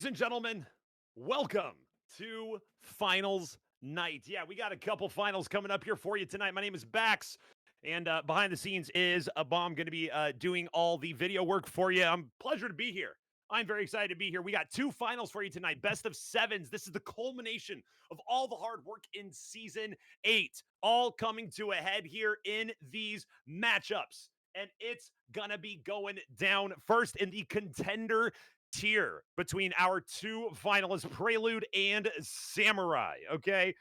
Ladies and gentlemen, welcome to finals night. Yeah, we got a couple finals coming up here for you tonight. My name is Bax, and behind the scenes is a bomb going to be doing all the video work for you. Pleasure to be here. I'm very excited to be here. We got two finals for you tonight, best of sevens. This is the culmination of all the hard work in season 8, all coming to a head here in these matchups. And it's going to be going down first in the contender tier between our two finalists, Prelude and Samurai. Okay.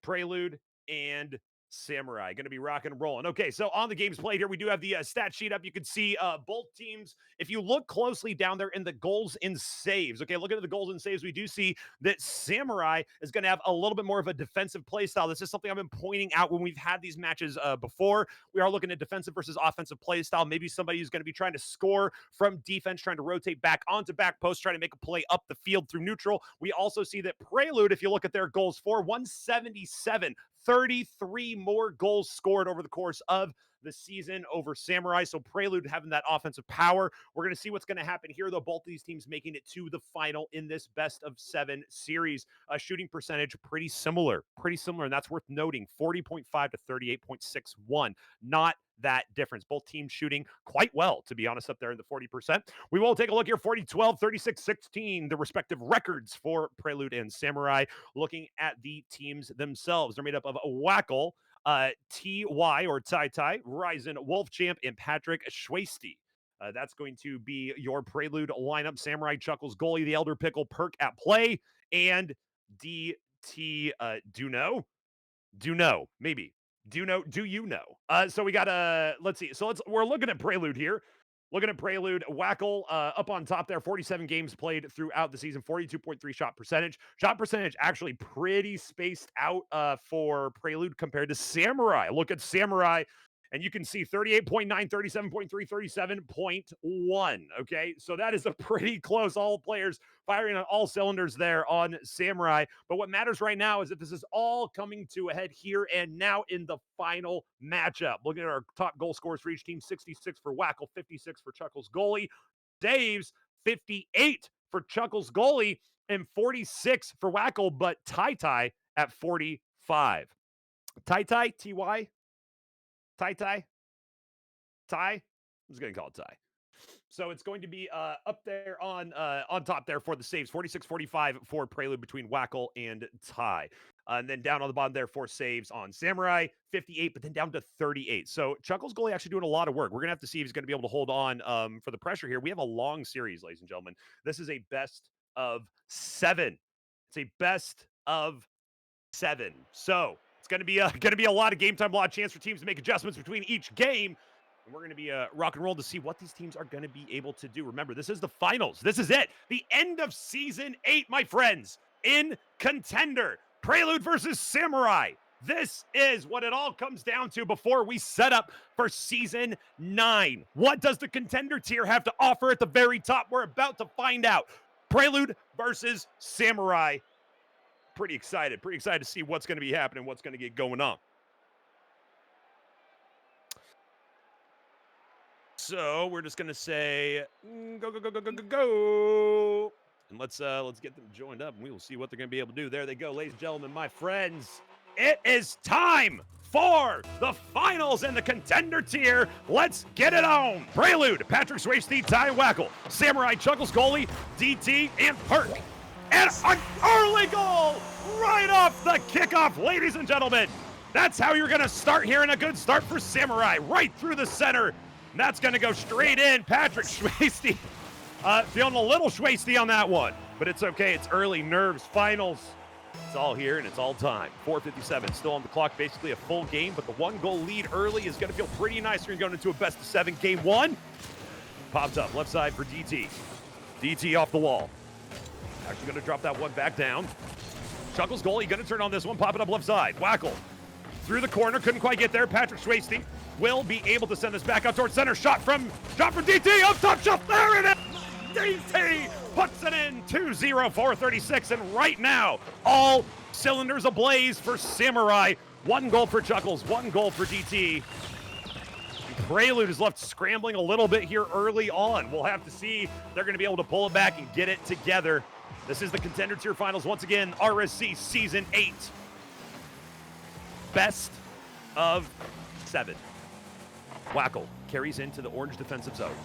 Prelude and Samurai going to be rocking and rolling. Okay, so on the games played here, we do have the stat sheet up. You can see both teams. If you look closely down there in the goals and saves, okay, look at the goals and saves. We do see that Samurai is going to have a little bit more of a defensive play style. This is something I've been pointing out when we've had these matches before. We are looking at defensive versus offensive play style. Maybe somebody who's going to be trying to score from defense, trying to rotate back onto back post, trying to make a play up the field through neutral. We also see that Prelude, if you look at their goals for 177, 33 more goals scored over the course of the season over Samurai. So Prelude having that offensive power. We're going to see what's going to happen here, though. Both of these teams making it to the final in this best of 7 series. Shooting percentage pretty similar, and that's worth noting. 40.5 to 38.61. Not that difference. Both teams shooting quite well, to be honest, up there in the 40%. We will take a look here. 40-12, 36-16, the respective records for Prelude and Samurai. Looking at the teams themselves, they're made up of Wackle, TY or Tai Tai, Ryzen, Wolfchamp, and Patrick Schwasty. That's going to be your Prelude lineup. Samurai, Chuckles, Goalie, the Elder Pickle, Perk at play, and DT Duno, maybe. Do you know? So we got let's see. So we're looking at Prelude here. Looking at Prelude, Wackle up on top there, 47 games played throughout the season, 42.3 shot percentage. Shot percentage actually pretty spaced out for Prelude compared to Samurai. Look at Samurai, and you can see 38.9, 37.3, 37.1. Okay, so that is a pretty close. All players firing on all cylinders there on Samurai. But what matters right now is that this is all coming to a head here and now in the final matchup. Looking at our top goal scorers for each team, 66 for Wackle, 56 for Chuckles Goalie, Dave's 58 for Chuckles Goalie, and 46 for Wackle, but Tai Tai at 45. Tai Tai, TY? Tai Tai? Ty? I'm just going to call it Ty. So it's going to be up there on top there for the saves, 46-45 for Prelude between Wackle and Ty. And then down on the bottom there for saves on Samurai, 58, but then down to 38. So Chuckles Goalie actually doing a lot of work. We're going to have to see if he's going to be able to hold on for the pressure here. We have a long series, ladies and gentlemen. This is a best of 7. It's a best of 7. So it's going to be a lot of game time, a lot of chance for teams to make adjustments between each game. And we're going to be rock and roll to see what these teams are going to be able to do. Remember, this is the finals. This is it. The end of season 8, my friends, in Contender. Prelude versus Samurai. This is what it all comes down to before we set up for season 9. What does the Contender tier have to offer at the very top? We're about to find out. Prelude versus Samurai. Pretty excited to see what's going to be happening, what's going to get going on. So we're just gonna say go, and let's get them joined up, and we will see what they're gonna be able to do. There they go, ladies and gentlemen, my friends. It is time for the finals in the Contender tier. Let's get it on. Prelude, Patrick Swayze, Ty Wackle, Samurai, Chuckles Goalie, DT, and Perk. And an early goal right off the kickoff, ladies and gentlemen. That's how you're gonna start here, and a good start for Samurai, right through the center. That's going to go straight in. Patrick Schwasty feeling a little Schwasty on that one. But it's okay. It's early. Nerves. Finals. It's all here, and it's all time. 4:57 still on the clock. Basically a full game, but the 1-goal lead early is going to feel pretty nice. We're going into a best of 7 game 1. Popped up. Left side for DT. DT off the wall. Actually going to drop that one back down. Chuckles Goalie going to turn on this one. Pop it up left side. Wackle. Through the corner. Couldn't quite get there. Patrick Schwasty will be able to send this back out towards center. Shot from DT. Up top shelf. There it is. DT puts it in. 2-0, 4:36. And right now, all cylinders ablaze for Samurai. 1 goal for Chuckles. 1 goal for DT. Prelude is left scrambling a little bit here early on. We'll have to see if they're going to be able to pull it back and get it together. This is the Contender Tier Finals. Once again, RSC Season 8. Best of 7. Wackle carries into the orange defensive zone.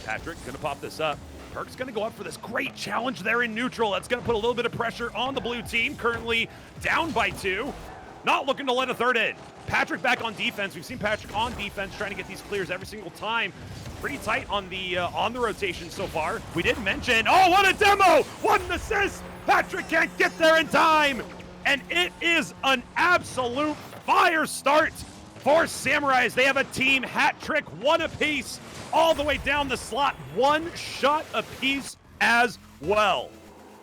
Patrick going to pop this up. Perk's going to go up for this great challenge there in neutral. That's going to put a little bit of pressure on the blue team, currently down by 2. Not looking to let a third in. Patrick back on defense. We've seen Patrick on defense trying to get these clears every single time. Pretty tight on the rotation so far. We did mention, oh, what a demo! What an assist! Patrick can't get there in time! And it is an absolute fire start for Samurais. They have a team hat trick, 1 apiece, all the way down the slot, 1 shot apiece as well.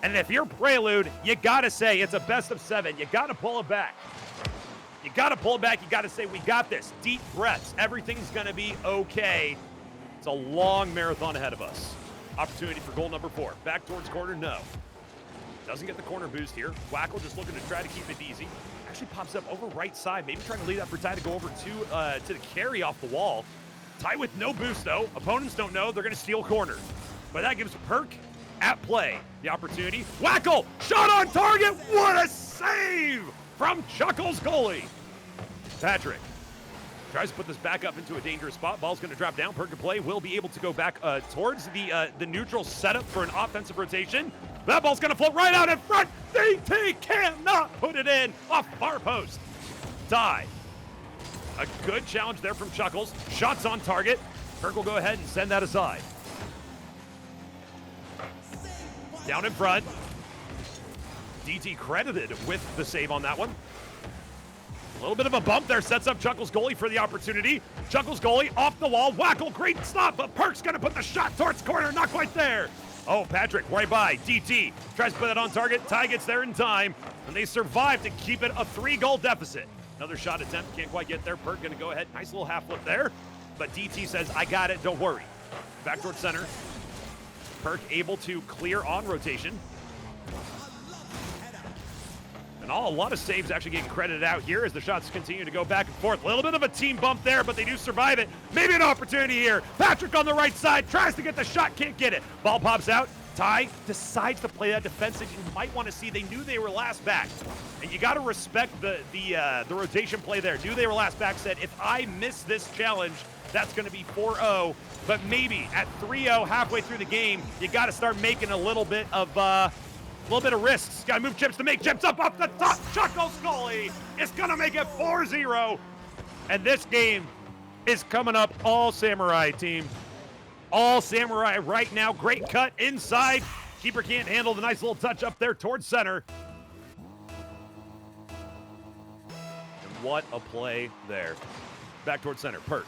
And if you're Prelude, you gotta say it's a best of 7. You gotta pull it back. You gotta pull it back. You gotta say, we got this. Deep breaths. Everything's gonna be okay. It's a long marathon ahead of us. Opportunity for goal number 4. Back towards corner, no. Doesn't get the corner boost here. Wackle just looking to try to keep it easy. Actually pops up over right side. Maybe trying to lead that for Ty to go over to the carry off the wall. Ty with no boost, though. Opponents don't know. They're going to steal corner. But that gives Perk at play the opportunity. Wackle! Shot on target! What a save from Chuckles goalie. Patrick tries to put this back up into a dangerous spot. Ball's going to drop down. Perk play will be able to go back towards the neutral setup for an offensive rotation. That ball's going to float right out in front. DT cannot put it in off far post. Ty. A good challenge there from Chuckles. Shots on target. Perk will go ahead and send that aside. Down in front. DT credited with the save on that one. A little bit of a bump there, sets up Chuckles goalie for the opportunity. Chuckles goalie off the wall. Wackle, great stop, but Perk's gonna put the shot towards corner, not quite there. Oh, Patrick, right by. DT tries to put that on target. Ty gets there in time, and they survive to keep it a 3-goal deficit. Another shot attempt, can't quite get there. Perk gonna go ahead, nice little half flip there. But DT says, I got it, don't worry. Back towards center. Perk able to clear on rotation. And a lot of saves actually getting credited out here as the shots continue to go back and forth. A little bit of a team bump there, but they do survive it. Maybe an opportunity here. Patrick on the right side tries to get the shot, can't get it. Ball pops out. Ty decides to play that defensive. You might want to see they knew they were last back. And you got to respect the rotation play there. Knew they were last back, said, if I miss this challenge, that's going to be 4-0. But maybe at 3-0 halfway through the game, you got to start making a little bit of risks. Got to move chips to make chips up off the top. Chuckles goalie is going to make it 4-0. And this game is coming up all Samurai team. All Samurai right now. Great cut inside. Keeper can't handle the nice little touch up there towards center. And what a play there. Back towards center. Perk.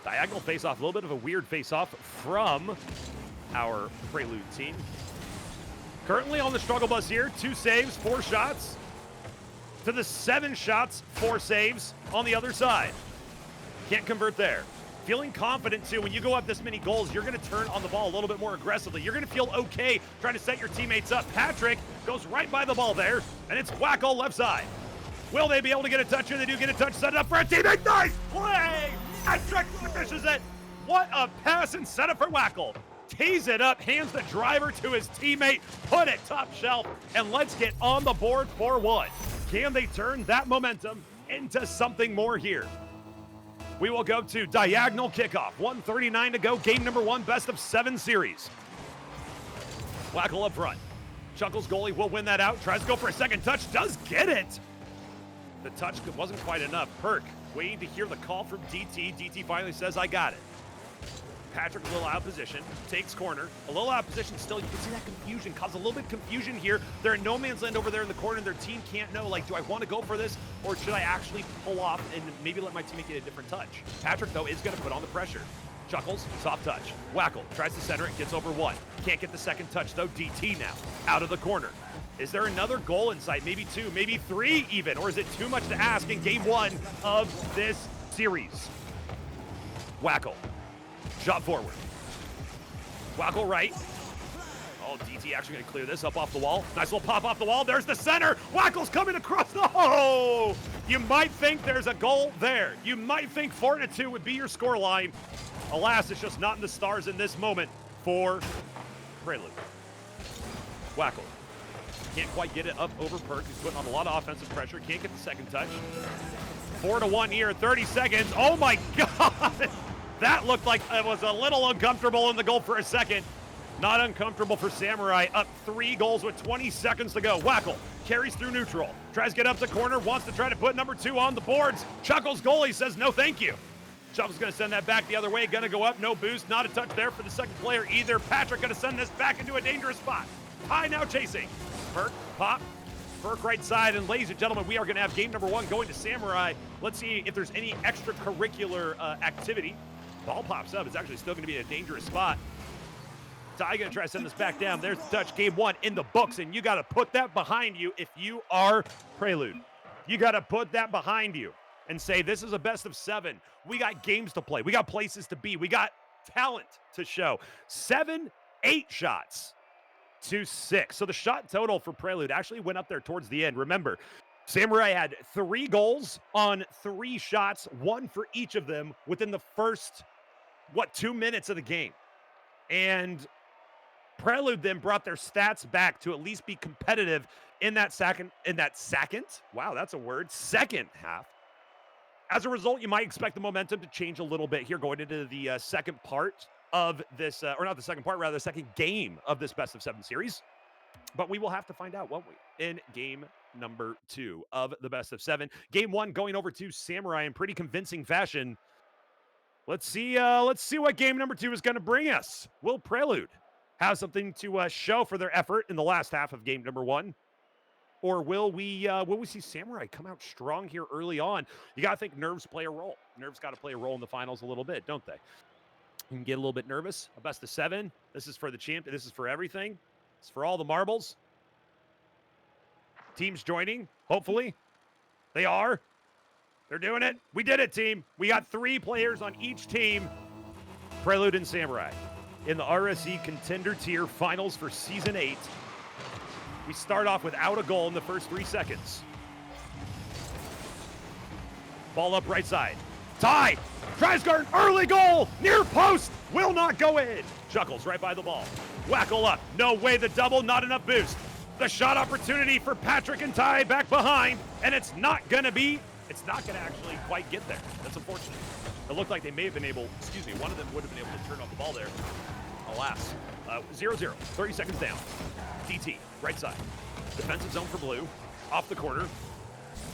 Diagonal face-off. A little bit of a weird face-off from our Prelude team. Currently on the struggle bus here, 2 saves, 4 shots. To the 7 shots, 4 saves on the other side. Can't convert there. Feeling confident too, when you go up this many goals, you're gonna turn on the ball a little bit more aggressively. You're gonna feel okay trying to set your teammates up. Patrick goes right by the ball there, and it's Wackle left side. Will they be able to get a touch here? They do get a touch, set it up for a teammate. Nice play! Patrick finishes it. What a pass and setup for Wackle. Tees it up, hands the driver to his teammate, put it top shelf, and let's get on the board for 1. Can they turn that momentum into something more here? We will go to diagonal kickoff. 1:39 to go, game number 1, best of 7 series. Wackle up front. Chuckles goalie will win that out, tries to go for a second touch, does get it. The touch wasn't quite enough. Perk waiting to hear the call from DT. DT finally says, I got it. Patrick a little out of position, takes corner, a little out of position still. You can see that confusion, cause a little bit of confusion here. They're in no man's land over there in the corner, and their team can't know, like, do I want to go for this, or should I actually pull off and maybe let my teammate get a different touch? Patrick, though, is going to put on the pressure. Chuckles, soft touch. Wackle tries to center it, gets over 1. Can't get the second touch, though. DT now, out of the corner. Is there another goal in sight? Maybe 2, maybe 3 even, or is it too much to ask in game 1 of this series? Wackle. Shot forward. Wackle right. Oh, DT actually going to clear this up off the wall. Nice little pop off the wall. There's the center. Wackle's coming across the... Oh! You might think there's a goal there. You might think 4-2 would be your score line. Alas, it's just not in the stars in this moment for Prelude. Wackel. Can't quite get it up over Perk. He's putting on a lot of offensive pressure. Can't get the second touch. 4-1 here, 30 seconds. Oh my God! That looked like it was a little uncomfortable in the goal for a second. Not uncomfortable for Samurai. Up 3 goals with 20 seconds to go. Wackel carries through neutral. Tries to get up to corner. Wants to try to put number 2 on the boards. Chuckles goalie says no thank you. Chuckles going to send that back the other way. Going to go up. No boost. Not a touch there for the second player either. Patrick going to send this back into a dangerous spot. Ty now chasing. Perk, pop. Perk right side. And ladies and gentlemen, we are going to have game number 1 going to Samurai. Let's see if there's any extracurricular activity. Ball pops up. It's actually still going to be a dangerous spot. Ty going to try to send this back down. There's the touch. Game 1 in the books, and you got to put that behind you if you are Prelude. You got to put that behind you and say, this is a best of 7. We got games to play. We got places to be. We got talent to show. 7, 8 shots to 6. So the shot total for Prelude actually went up there towards the end. Remember, Samurai had 3 goals on 3 shots, 1 for each of them within the first, 2 minutes of the game. And Prelude then brought their stats back to at least be competitive in that second, wow, that's a word, second half. As a result, you might expect the momentum to change a little bit here going into the second part of this, or not the second part, rather the second game of this best of 7 series. But we will have to find out, won't we, in game number 2 of the best of 7. Game 1 going over to Samurai in pretty convincing fashion. Let's see what game number 2 is going to bring us. Will Prelude have something to show for their effort in the last half of game number 1? Or will we see Samurai come out strong here early on? You got to think nerves play a role. Nerves got to play a role in the finals a little bit, don't they? You can get a little bit nervous. A best of 7. This is for the champ. This is for everything. It's for all the marbles. Teams joining, hopefully. They are. They're doing it. We did it, team. We got 3 players on each team. Prelude and Samurai in the RSC Contender Tier Finals for Season 8. We start off without a goal in the first 3 seconds. Ball up right side. Ty tries to guard early goal. Near post. Will not go in. Chuckles right by the ball. Wackel up. No way the double. Not enough boost. The shot opportunity for Patrick and Ty back behind. And it's not going to actually quite get there. That's unfortunate. It looked like they may have been able, one of them would have been able to turn off the ball there. Alas. 0-0, 30 seconds down. DT, right side. Defensive zone for blue. Off the corner.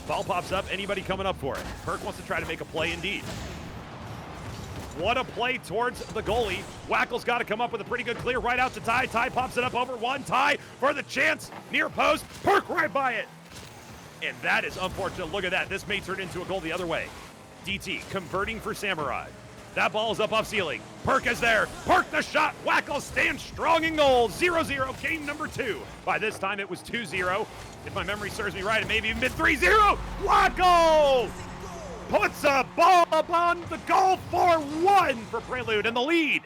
Ball pops up. Anybody coming up for it? Perk wants to try to make a play indeed. What a play towards the goalie. Wackel's got to come up with a pretty good clear right out to Ty. Ty pops it up over 1. Ty for the chance. Near post. Perk right by it. And that is unfortunate. Look at that. This may turn into a goal the other way. DT converting for Samurai. That ball is up off ceiling. Perk is there. Perk the shot. Wackel stands strong in goal. 0-0, game number 2. By this time, it was 2-0. If my memory serves me right, it may have even been 3-0. Wackel puts a ball up on the goal for 1 for Prelude, and the lead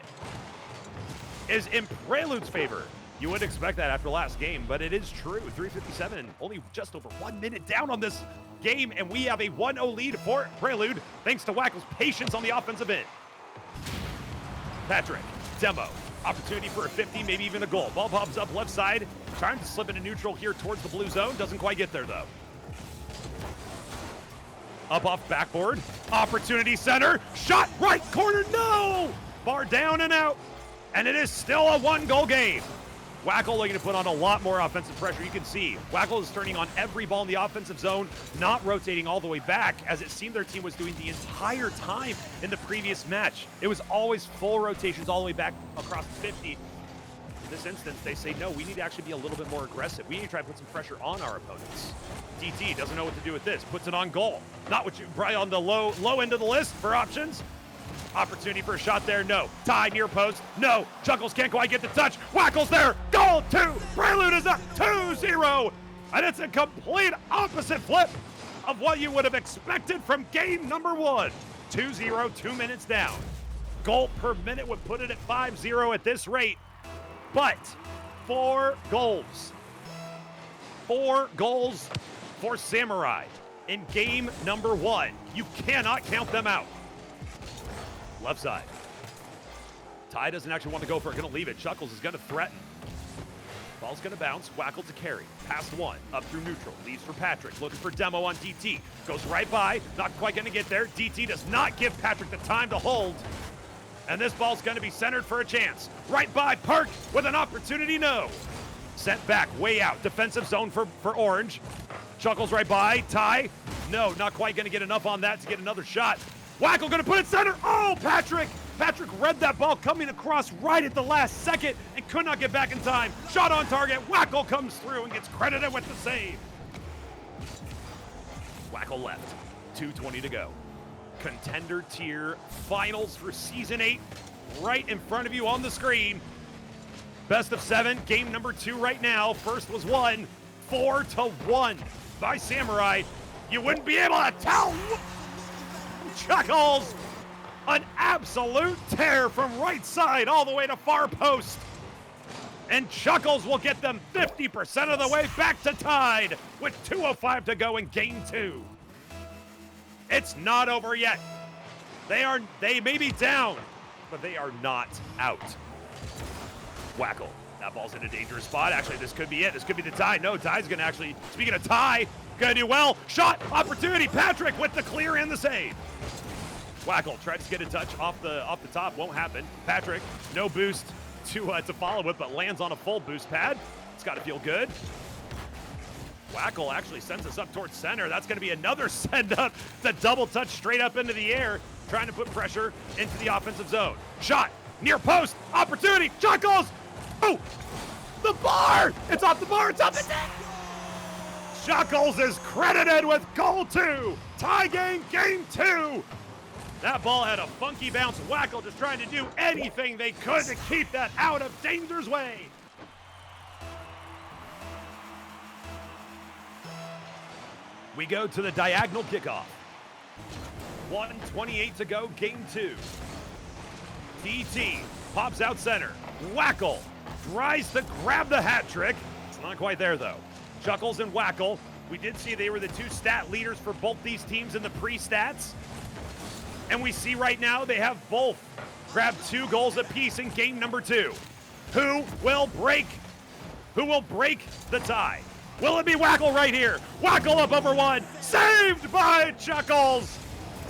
is in Prelude's favor. You wouldn't expect that after last game, but it is true. 3:57, only just over 1 minute down on this game, and we have a 1-0 lead for Prelude, thanks to Wackel's patience on the offensive end. Patrick, demo, opportunity for a 50, maybe even a goal. Ball pops up left side, trying to slip into neutral here towards the blue zone. Doesn't quite get there, though. Up off backboard, opportunity center, shot right corner, no! Bar down and out, and it is still a 1-goal game. Wackel looking to put on a lot more offensive pressure. You can see Wackel is turning on every ball in the offensive zone, not rotating all the way back, as it seemed their team was doing the entire time in the previous match. It was always full rotations all the way back across 50. In this instance, they say, no, we need to actually be a little bit more aggressive. We need to try to put some pressure on our opponents. DT doesn't know what to do with this. Puts it on goal. Not what you probably on the low end of the list for options. Opportunity for a shot there, no. Tie near post, no. Chuckles can't quite get the touch. Wackel's there, goal 2. Prelude is up 2-0. And it's a complete opposite flip of what you would have expected from game number 1. 2-0, 2 minutes down. Goal per minute would put it at 5-0 at this rate. But 4 goals. 4 goals for Samurai in game number 1. You cannot count them out. Left side. Ty doesn't actually want to go for it. Going to leave it. Chuckles is going to threaten. Ball's going to bounce. Wackle to carry. Past one. Up through neutral. Leaves for Patrick. Looking for Demo on DT. Goes right by. Not quite going to get there. DT does not give Patrick the time to hold. And this ball's going to be centered for a chance. Right by Park with an opportunity. No. Sent back. Way out. Defensive zone for Orange. Chuckles right by. Ty. No, not quite going to get enough on that to get another shot. Wackle going to put it center. Oh, Patrick. Patrick read that ball coming across right at the last second and could not get back in time. Shot on target. Wackle comes through and gets credited with the save. Wackle left. 2:20 to go. Contender tier finals for season 8 right in front of you on the screen. Best of 7, game number 2 right now. First was won 4-1 by Samurai. You wouldn't be able to tell. Chuckles, an absolute tear from right side all the way to far post. And Chuckles will get them 50% of the way back to tied with 2:05 to go in game 2. It's not over yet. They may be down, but they are not out. Wackle. That ball's in a dangerous spot. Actually, this could be it. This could be the tie. No, Ty's going to actually, speaking of Ty, going to do well. Shot, opportunity. Patrick with the clear and the save. Wackle tries to get a touch off the top. Won't happen. Patrick, no boost to follow it, but lands on a full boost pad. It's got to feel good. Wackle actually sends us up towards center. That's going to be another send up. It's a double touch straight up into the air, trying to put pressure into the offensive zone. Shot, near post, opportunity. Chuckles. Oh, the bar. It's off the bar. It's off the net. Chuckles is credited with goal 2. Tie game, game 2. That ball had a funky bounce. Wackle just trying to do anything they could to keep that out of danger's way. We go to the diagonal kickoff. 1:28 to go, game 2. DT pops out center. Wackle tries to grab the hat trick. It's not quite there though. Chuckles and Wackle, we did see they were the 2 stat leaders for both these teams in the pre-stats. And we see right now they have both grabbed 2 goals apiece in game number 2. Who will break the tie? Will it be Wackle right here? Wackle up over 1, saved by Chuckles.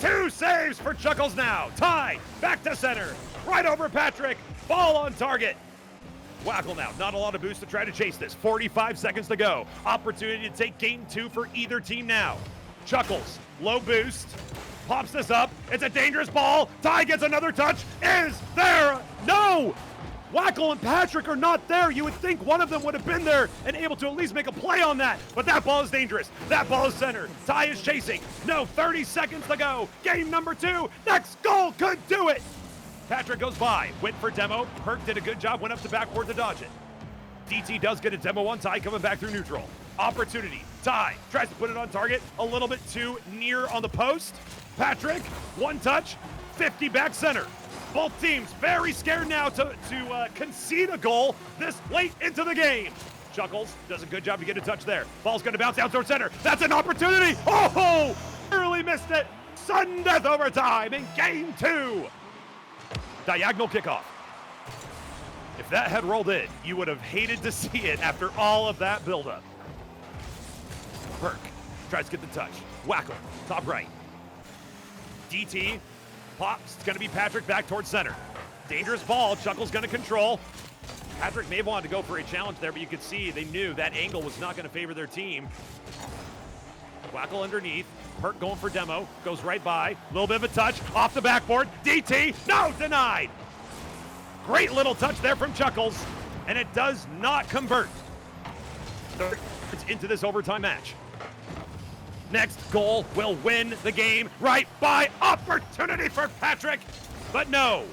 2 saves for Chuckles now. Tie, back to center, right over Patrick, ball on target. Wackle now, not a lot of boost to try to chase this. 45 seconds to go. Opportunity to take game 2 for either team now. Chuckles, low boost, pops this up. It's a dangerous ball. Ty gets another touch. Is there? No! Wackle and Patrick are not there. You would think one of them would have been there and able to at least make a play on that. But that ball is dangerous. That ball is center. Ty is chasing. No, 30 seconds to go. Game number 2. Next goal could do it. Patrick goes by. Went for Demo. Perk did a good job. Went up to backboard to dodge it. DT does get a Demo on Ty coming back through neutral. Opportunity. Ty tries to put it on target. A little bit too near on the post. Patrick, 1 touch. 50 back center. Both teams very scared now to concede a goal this late into the game. Chuckles does a good job to get a touch there. Ball's going to bounce out towards center. That's an opportunity. Oh, barely missed it. Sudden death overtime in game 2. Diagonal kickoff. If that had rolled in, you would have hated to see it after all of that buildup. Perk tries to get the touch. Wackle, top right. DT pops. It's going to be Patrick back towards center. Dangerous ball. Chuckles going to control. Patrick may have wanted to go for a challenge there, but you could see they knew that angle was not going to favor their team. Wackle underneath. Perk going for Demo. Goes right by. A little bit of a touch. Off the backboard. DT. No, denied. Great little touch there from Chuckles. And it does not convert. It's into this overtime match. Next goal will win the game. Right by. Opportunity for Patrick. But no.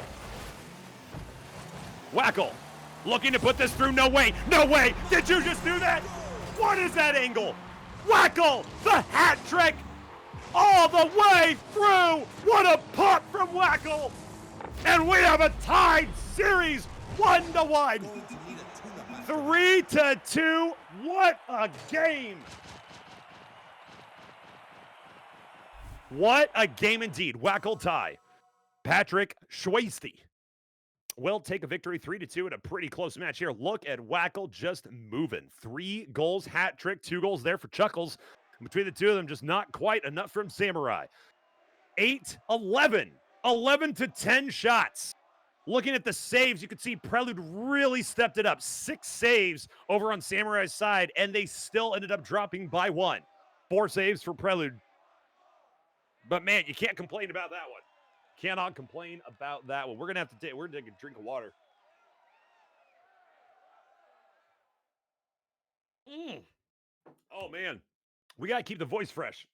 Wackle looking to put this through. No way. No way. Did you just do that? What is that angle? Wackle, the hat trick. All the way through. What a pop from Wackle. And we have a tied series 1-1. 3-2. What a game. What a game indeed. Wackle tie. Patrick Schwasty will take a victory 3-2 in a pretty close match here. Look at Wackel just moving. 3 goals, hat trick, 2 goals there for Chuckles. Between the two of them, just not quite enough from Samurai. 8-11. 11-10 shots. Looking at the saves, you can see Prelude really stepped it up. 6 saves over on Samurai's side, and they still ended up dropping by 1. 4 saves for Prelude. But man, you can't complain about that one. Cannot complain about that one. We're gonna take a drink of water. Oh man, we gotta keep the voice fresh.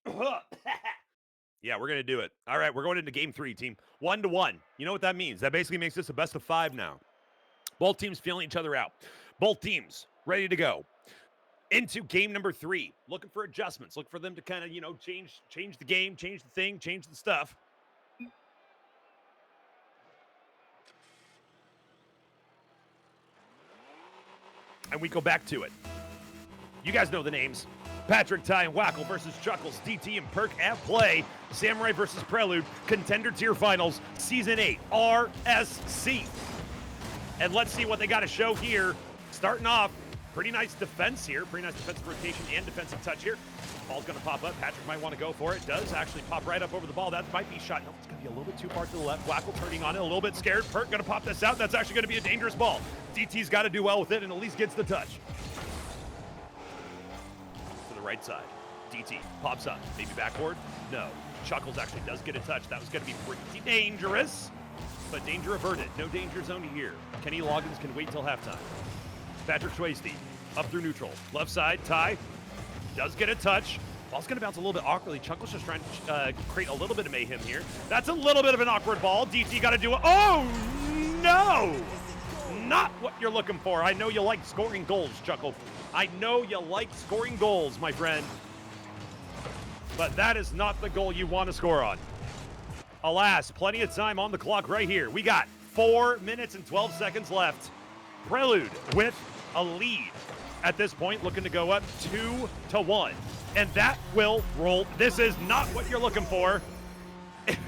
Yeah, we're gonna do it. All right, we're going into game 3, team. 1-1. You know what that means? That basically makes this a best of 5 now. Both teams feeling each other out. Both teams ready to go into game number 3. Looking for adjustments. Look for them to kind of, change the game, change the thing, change the stuff. And we go back to it. You guys know the names. Patrick, Ty, and Wackel versus Chuckles, DT, and Perk at play. Samurai versus Prelude, Contender Tier Finals, Season 8, RSC. And let's see what they got to show here. Starting off, pretty nice defense here. Pretty nice defensive rotation and defensive touch here. Ball's going to pop up. Patrick might want to go for it. Does actually pop right up over the ball. That might be shot. No, it's going to be a little bit too far to the left. Wackel turning on it, a little bit scared. Perk going to pop this out. That's actually going to be a dangerous ball. DT's got to do well with it and at least gets the touch. To the right side. DT pops up. Maybe backboard? No. Chuckles actually does get a touch. That was going to be pretty dangerous. But danger averted. No danger zone here. Kenny Loggins can wait till halftime. Patrick Swayze up through neutral. Left side, Ty does get a touch. Ball's going to bounce a little bit awkwardly. Chuckles just trying to create a little bit of mayhem here. That's a little bit of an awkward ball. DT got to do it. Oh, no! Not what you're looking for. I know you like scoring goals, Chuckle. I know you like scoring goals, my friend. But that is not the goal you want to score on. Alas, plenty of time on the clock right here. We got 4 minutes and 12 seconds left. Prelude with a lead at this point, looking to go up 2-1. And that will roll. This is not what you're looking for.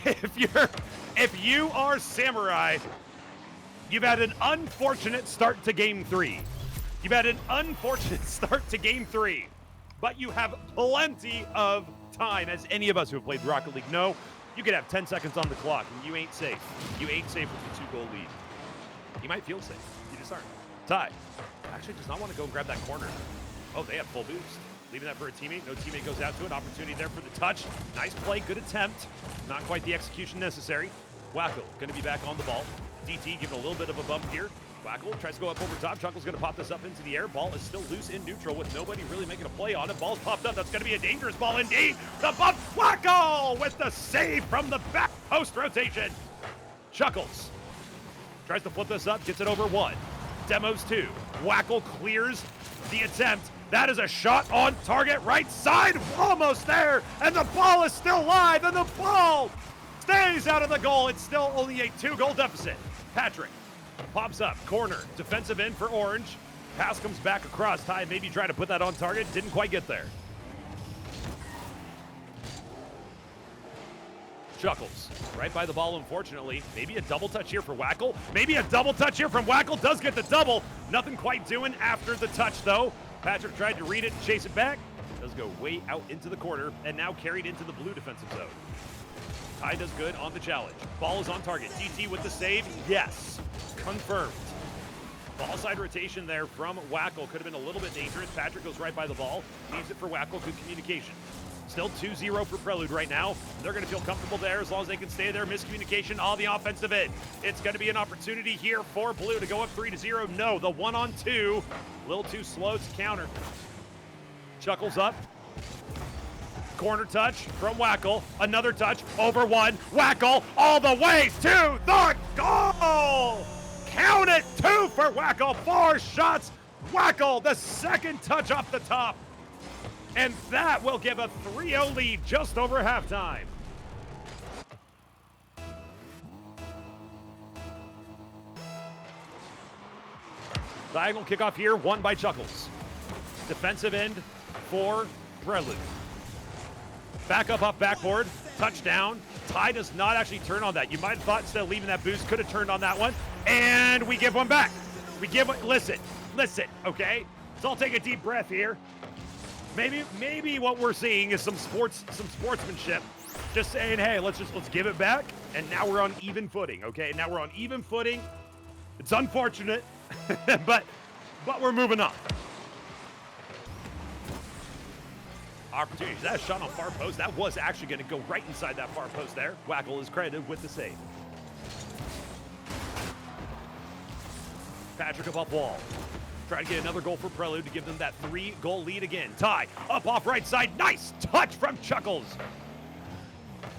If you are Samurai, you've had an unfortunate start to game 3. You've had an unfortunate start to game 3. But you have plenty of time, as any of us who have played Rocket League know. You could have 10 seconds on the clock, and you ain't safe. You ain't safe with a 2-goal lead. You might feel safe. You just aren't. Ty actually does not want to go and grab that corner. Oh, they have full boost. Leaving that for a teammate. No teammate goes out to it. Opportunity there for the touch. Nice play. Good attempt. Not quite the execution necessary. Wackel going to be back on the ball. DT giving a little bit of a bump here. Wackel tries to go up over top. Chuckle's going to pop this up into the air. Ball is still loose in neutral with nobody really making a play on it. Ball's popped up. That's going to be a dangerous ball indeed. The bump. Wackel with the save from the back post rotation. Chuckles tries to flip this up. Gets it over 1. Demos 2. Wackel clears the attempt. That is a shot on target right side. Almost there. And the ball is still live. And the ball stays out of the goal. It's still only a 2-goal deficit. Patrick pops up, corner, defensive end for Orange. Pass comes back across. Ty maybe trying to put that on target. Didn't quite get there. Chuckles right by the ball, unfortunately. Maybe a double touch here for Wackel. Maybe a double touch here from Wackel. Does get the double. Nothing quite doing after the touch, though. Patrick tried to read it and chase it back. Does go way out into the corner and now carried into the blue defensive zone. Ty does good on the challenge. Ball is on target. DT with the save. Yes. Confirmed. Ball side rotation there from Wackel. Could have been a little bit dangerous. Patrick goes right by the ball. Leaves it for Wackel. Good communication. Still 2-0 for Prelude right now. They're going to feel comfortable there as long as they can stay there. Miscommunication on the offensive end. It's going to be an opportunity here for Blue to go up 3-0. No, the 1-on-2. A little too slow to counter. Chuckles up. Corner touch from Wackel. Another touch over 1. Wackel all the way to the goal! Count it! 2 for Wackel. 4 shots. Wackel, the second touch off the top. And that will give a 3-0 lead just over halftime. Diagonal kickoff here, won by Chuckles. Defensive end for Prelude. Back up off backboard, touchdown. Ty does not actually turn on that. You might have thought instead of leaving that boost, could have turned on that one. And we give one back. We give one, listen, okay? So I'll take a deep breath here. Maybe what we're seeing is some sportsmanship. Just saying, hey, let's give it back. And now we're on even footing, okay? Now we're on even footing. It's unfortunate, but we're moving on. Opportunities. That shot on far post. That was actually going to go right inside that far post there. Wackel is credited with the save. Patrick up off wall. Try to get another goal for Prelude to give them that 3-goal lead again. Ty up off right side. Nice touch from Chuckles.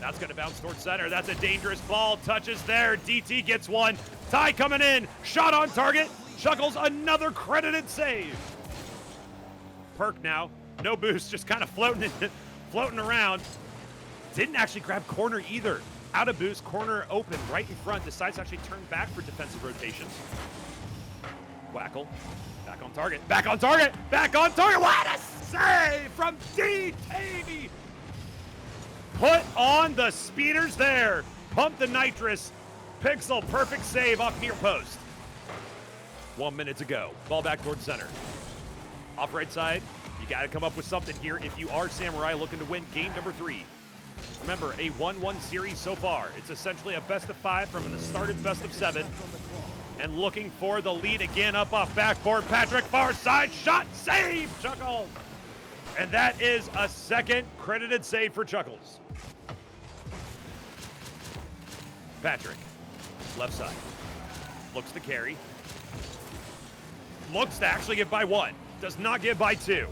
That's going to bounce towards center. That's a dangerous ball. Touches there. DT gets one. Ty coming in. Shot on target. Chuckles another credited save. Perk now. No boost. Just kind of floating around. Didn't actually grab corner either. Out of boost. Corner open right in front. Decides to actually turn back for defensive rotations. Wackel. Back on target. Back on target. Back on target. What a save from DT. Put on the speeders there. Pump the nitrous. Pixel, perfect save off near post. 1 minute to go. Ball back towards center. Off right side. You got to come up with something here if you are Samurai looking to win game number 3. Remember, a 1-1 series so far. It's essentially a best of 5 from the started best of 7. And looking for the lead again up off backboard. Patrick, far side, shot, save, Chuckles. And that is a second credited save for Chuckles. Patrick, left side. Looks to carry. Looks to actually give by 1. Does not give by 2.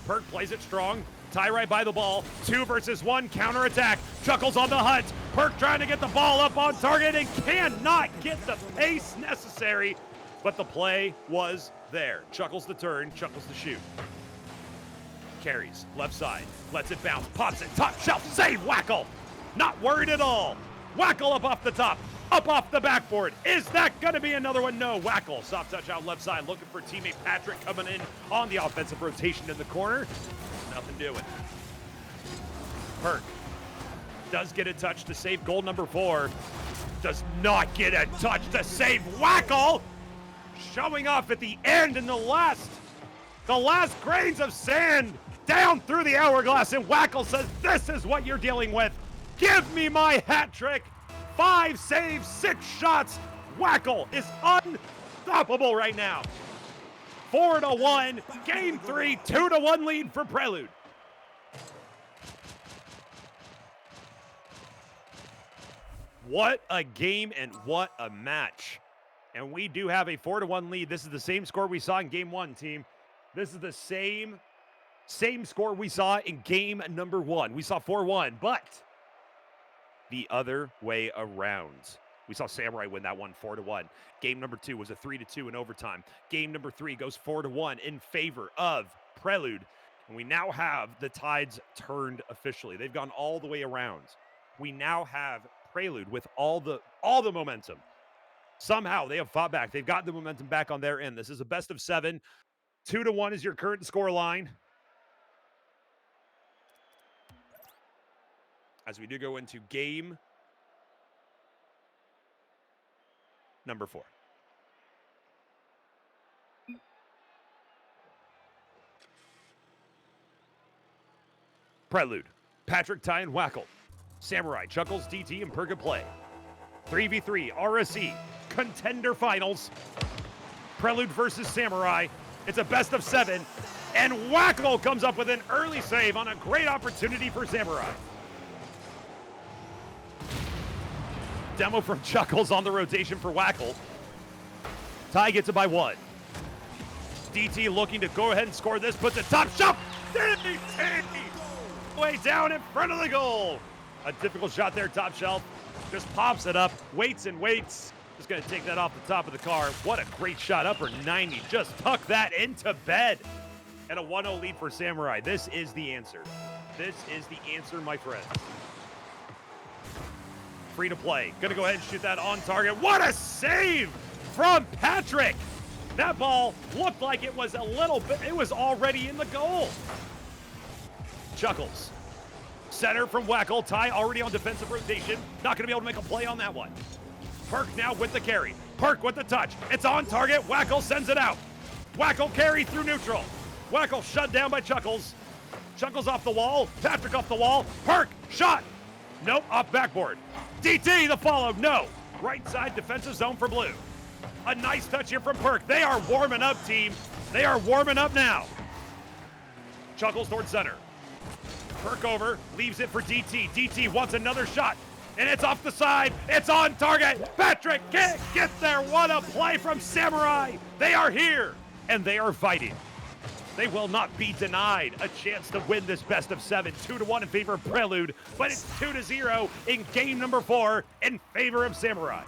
Perk plays it strong. Ty right by the ball. 2 versus 1, counter attack. Chuckles on the hunt. Perk trying to get the ball up on target and cannot get the pace necessary. But the play was there. Chuckles the turn, Chuckles the shoot. Carries, left side, lets it bounce, pops it, top shelf, save, Wackel. Not worried at all. Wackel up off the top, up off the backboard. Is that gonna be another one? No, Wackel, soft touch out left side, looking for teammate Patrick coming in on the offensive rotation in the corner. Nothing doing. Perk does get a touch to save goal number 4. Does not get a touch to save Wackel. Showing off at the end in the last grains of sand down through the hourglass, and Wackel says, this is what you're dealing with. Give me my hat trick. 5 saves, 6 shots. Wackel is unstoppable right now. 4-1, game 3, 2-1 lead for Prelude. What a game and what a match. And we do have a 4-1 lead. This is the same score we saw in game 1, team. This is the same score we saw in game number 1. We saw 4-1, but the other way around. We saw Samurai win that one 4-1. Game number 2 was a 3-2 in overtime. Game number 3 goes 4-1 in favor of Prelude. And we now have the tides turned officially. They've gone all the way around. We now have Prelude with all the momentum. Somehow they have fought back. They've got the momentum back on their end. This is a best of 7. 2-1 is your current score line. As we do go into game number 4. Prelude, Patrick, Ty, and Wackel. Samurai, Chuckles, DT, and Perk at play. 3v3, RSC, Contender Finals. Prelude versus Samurai. It's a best of 7. And Wackel comes up with an early save on a great opportunity for Samurai. Demo from Chuckles on the rotation for Wackel. Ty gets it by 1. DT looking to go ahead and score this, puts a top shot. DT way down in front of the goal. A difficult shot there, top shelf. Just pops it up, waits and waits. Just gonna take that off the top of the car. What a great shot, upper 90. Just tuck that into bed. And a 1-0 lead for Samurai. This is the answer. This is the answer, my friends. Free to play. Gonna go ahead and shoot that on target. What a save from Patrick. That ball looked like it was it was already in the goal. Chuckles. Center from Wackel. Ty already on defensive rotation. Not gonna be able to make a play on that one. Perk now with the carry. Perk with the touch. It's on target. Wackle sends it out. Wackle carry through neutral. Wackle shut down by Chuckles. Chuckles off the wall. Patrick off the wall. Perk, shot. Nope, off backboard. DT, the follow, no. Right side defensive zone for blue. A nice touch here from Perk. They are warming up, team. They are warming up now. Chuckles towards center. Perk over, leaves it for DT. DT wants another shot, and it's off the side. It's on target. Patrick can't get there. What a play from Samurai. They are here, and they are fighting. They will not be denied a chance to win this best of 7. 2-1 in favor of Prelude, but it's 2-0 in game number 4 in favor of Samurai.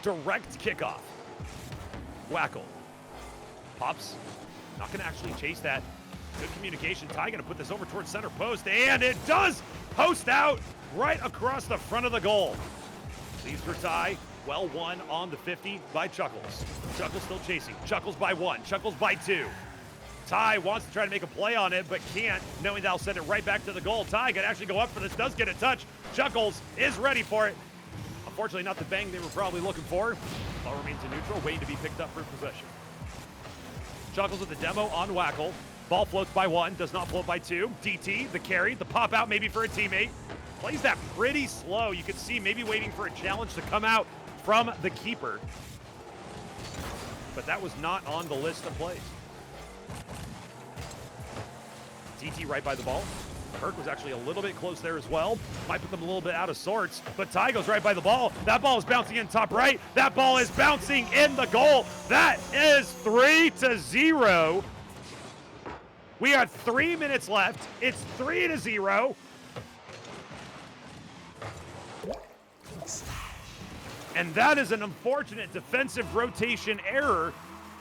Direct kickoff. Wackle. Pops. Not going to actually chase that. Good communication. Ty going to put this over towards center post, and it does post out right across the front of the goal. Leaves for Ty. Well won on the 50 by Chuckles. Chuckles still chasing. Chuckles by 1. Chuckles by 2. Ty wants to try to make a play on it, but can't, knowing that'll send it right back to the goal. Ty can actually go up for this. Does get a touch. Chuckles is ready for it. Unfortunately, not the bang they were probably looking for. Ball remains in neutral, waiting to be picked up for possession. Chuckles with the demo on Wackle. Ball floats by 1, does not float by 2. DT, the carry, the pop out maybe for a teammate. Plays that pretty slow. You can see maybe waiting for a challenge to come out from the keeper. But that was not on the list of plays. DT right by the ball. Perk was actually a little bit close there as well. Might put them a little bit out of sorts, but Ty goes right by the ball. That ball is bouncing in top right. That ball is bouncing in the goal. That is 3-0. We got 3 minutes left. It's 3-0. And that is an unfortunate defensive rotation error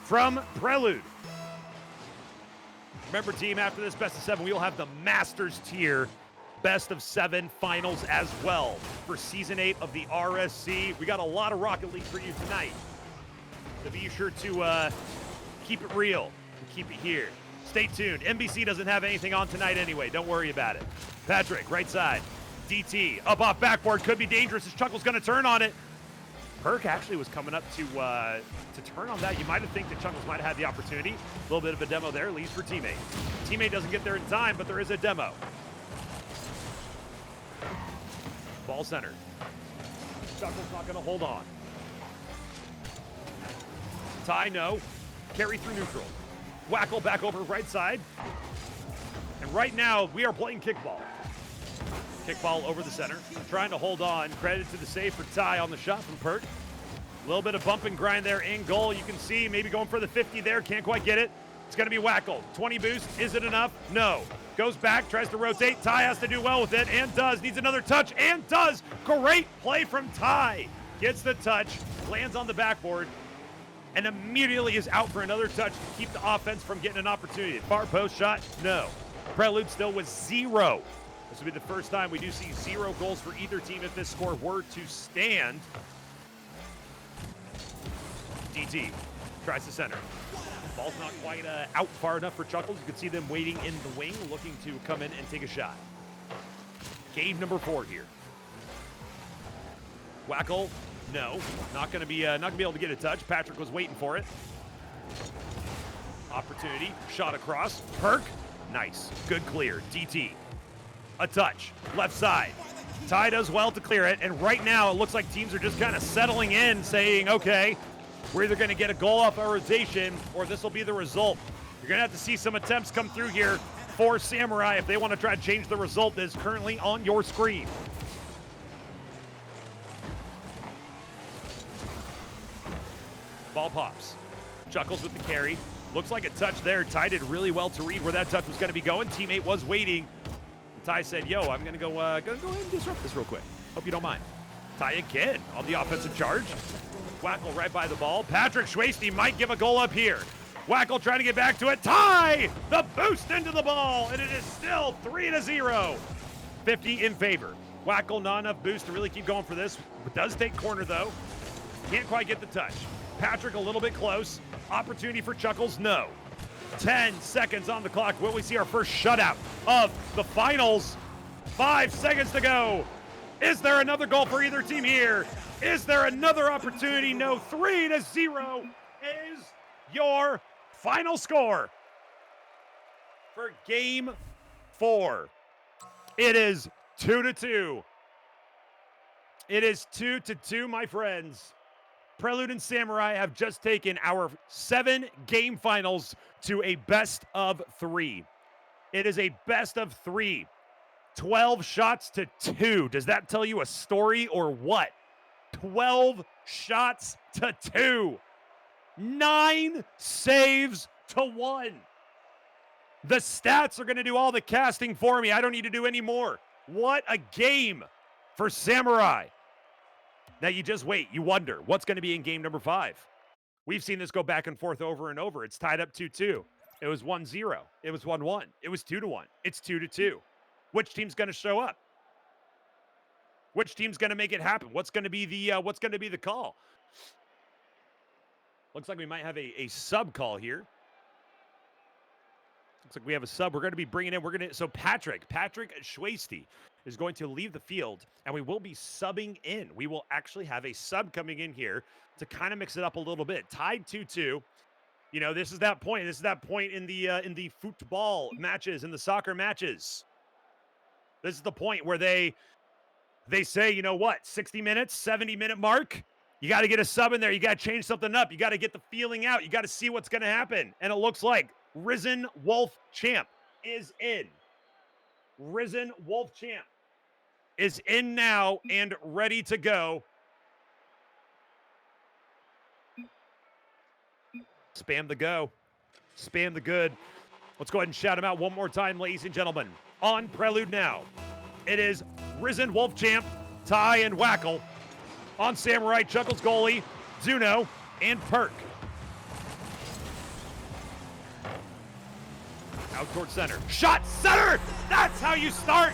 from Prelude. Remember, team, after this best of 7, we will have the Masters tier best of 7 finals as well for season 8 of the RSC. We got a lot of Rocket League for you tonight. So be sure to keep it real and keep it here. Stay tuned. NBC doesn't have anything on tonight anyway. Don't worry about it. Patrick, right side. DT, up off backboard. Could be dangerous as Chuckle's going to turn on it. Perk actually was coming up to turn on that. You might have think that Chuckles might have had the opportunity. A little bit of a demo there, leaves for teammate. Teammate doesn't get there in time, but there is a demo. Ball center. Chuckles not going to hold on. Ty, no. Carry through neutral. Wackle back over right side. And right now, we are playing kickball. Kickball over the center, trying to hold on. Credit to the save for Ty on the shot from Perk. A little bit of bump and grind there in goal. You can see maybe going for the 50 there. Can't quite get it. It's going to be Wackle. 20 boost. Is it enough? No. Goes back, tries to rotate. Ty has to do well with it and does. Needs another touch and does. Great play from Ty. Gets the touch, lands on the backboard, and immediately is out for another touch to keep the offense from getting an opportunity. Far post shot? No. Prelude still with 0. This will be the first time we do see 0 goals for either team if this score were to stand. DT tries to center. Ball's not quite out far enough for Chuckles. You can see them waiting in the wing, looking to come in and take a shot. Game number 4 here. Wackle, no, not going to be able to get a touch. Patrick was waiting for it. Opportunity, shot across. Perk, nice, good clear. DT. A touch, left side. Ty does well to clear it, and right now it looks like teams are just kind of settling in, saying, okay, we're either going to get a goal off our rotation, or this will be the result. You're going to have to see some attempts come through here for Samurai if they want to try to change the result that is currently on your screen. Ball pops. Chuckles with the carry. Looks like a touch there. Ty did really well to read where that touch was going to be going. Teammate was waiting. Ty said, yo, I'm going to go ahead and disrupt this real quick. Hope you don't mind. Ty again on the offensive charge. Wackle right by the ball. Patrick Schwasty might give a goal up here. Wackle trying to get back to it. Ty! The boost into the ball, and it is still 3-0. 50 in favor. Wackle, not enough boost to really keep going for this. Does take corner, though. Can't quite get the touch. Patrick a little bit close. Opportunity for Chuckles, no. 10 seconds on the clock. Will we see our first shutout of the finals? 5 seconds to go. Is there another goal for either team here? Is there another opportunity? No. 3-0 is your final score for game 4. It is 2-2. It is 2-2, my friends. Prelude and Samurai have just taken our 7-game finals to a best of 3. It is a best of 3. 12 shots to 2. Does that tell you a story or what? 12 shots to 2. 9 saves to 1. The stats are going to do all the casting for me. I don't need to do any more. What a game for Samurai. Now you just wait. You wonder what's going to be in game number 5. We've seen this go back and forth over and over. It's tied up 2-2. It was 1-0. It was 1-1. It was 2-1. It's 2-2. Which team's going to show up? Which team's going to make it happen? What's going to be the call? Looks like we might have a sub call here. Looks like we have a sub. We're going to be bringing in. So Patrick Schwasty is going to leave the field, and we will be subbing in. We will actually have a sub coming in here to kind of mix it up a little bit. Tied 2-2. You know, this is that point. This is that point in the football matches, in the soccer matches. This is the point where they say, you know what, 60 minutes, 70-minute mark, you got to get a sub in there. You got to change something up. You got to get the feeling out. You got to see what's going to happen. And it looks like Risen Wolf Champ is in. Risen Wolf Champ is in now and ready to go. Spam the go. Spam the good. Let's go ahead and shout him out one more time, ladies and gentlemen. On Prelude now, it is Risen Wolf Champ, Ty and Wackle. On Samurai, Chuckles goalie, Zuno, and Perk. Out toward center. Shot center! That's how you start!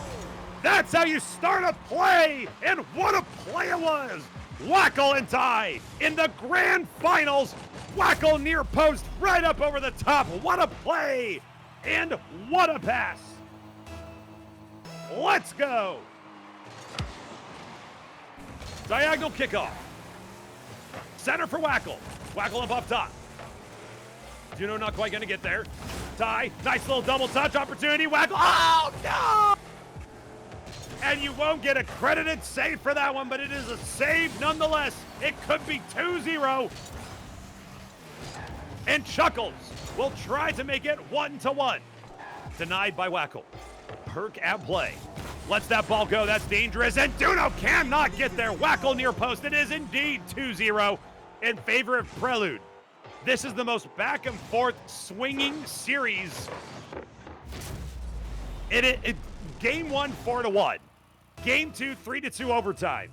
That's how you start a play! And what a play it was! Wackle and Ty in the grand finals. Wackle near post, right up over the top. What a play! And what a pass! Let's go! Diagonal kickoff. Center for Wackle. Wackle up top. Juno not quite going to get there. Ty, nice little double touch opportunity. Wackle. Oh, no! And you won't get a credited save for that one, but it is a save nonetheless. It could be 2-0. And Chuckles will try to make it 1-1. Denied by Wackle. Perk at play. Lets that ball go. That's dangerous. And Duno cannot get there. Wackle near post. It is indeed 2-0 in favor of Prelude. This is the most back and forth swinging series. Game 1, 4-1. Game 2, 3-2 overtime.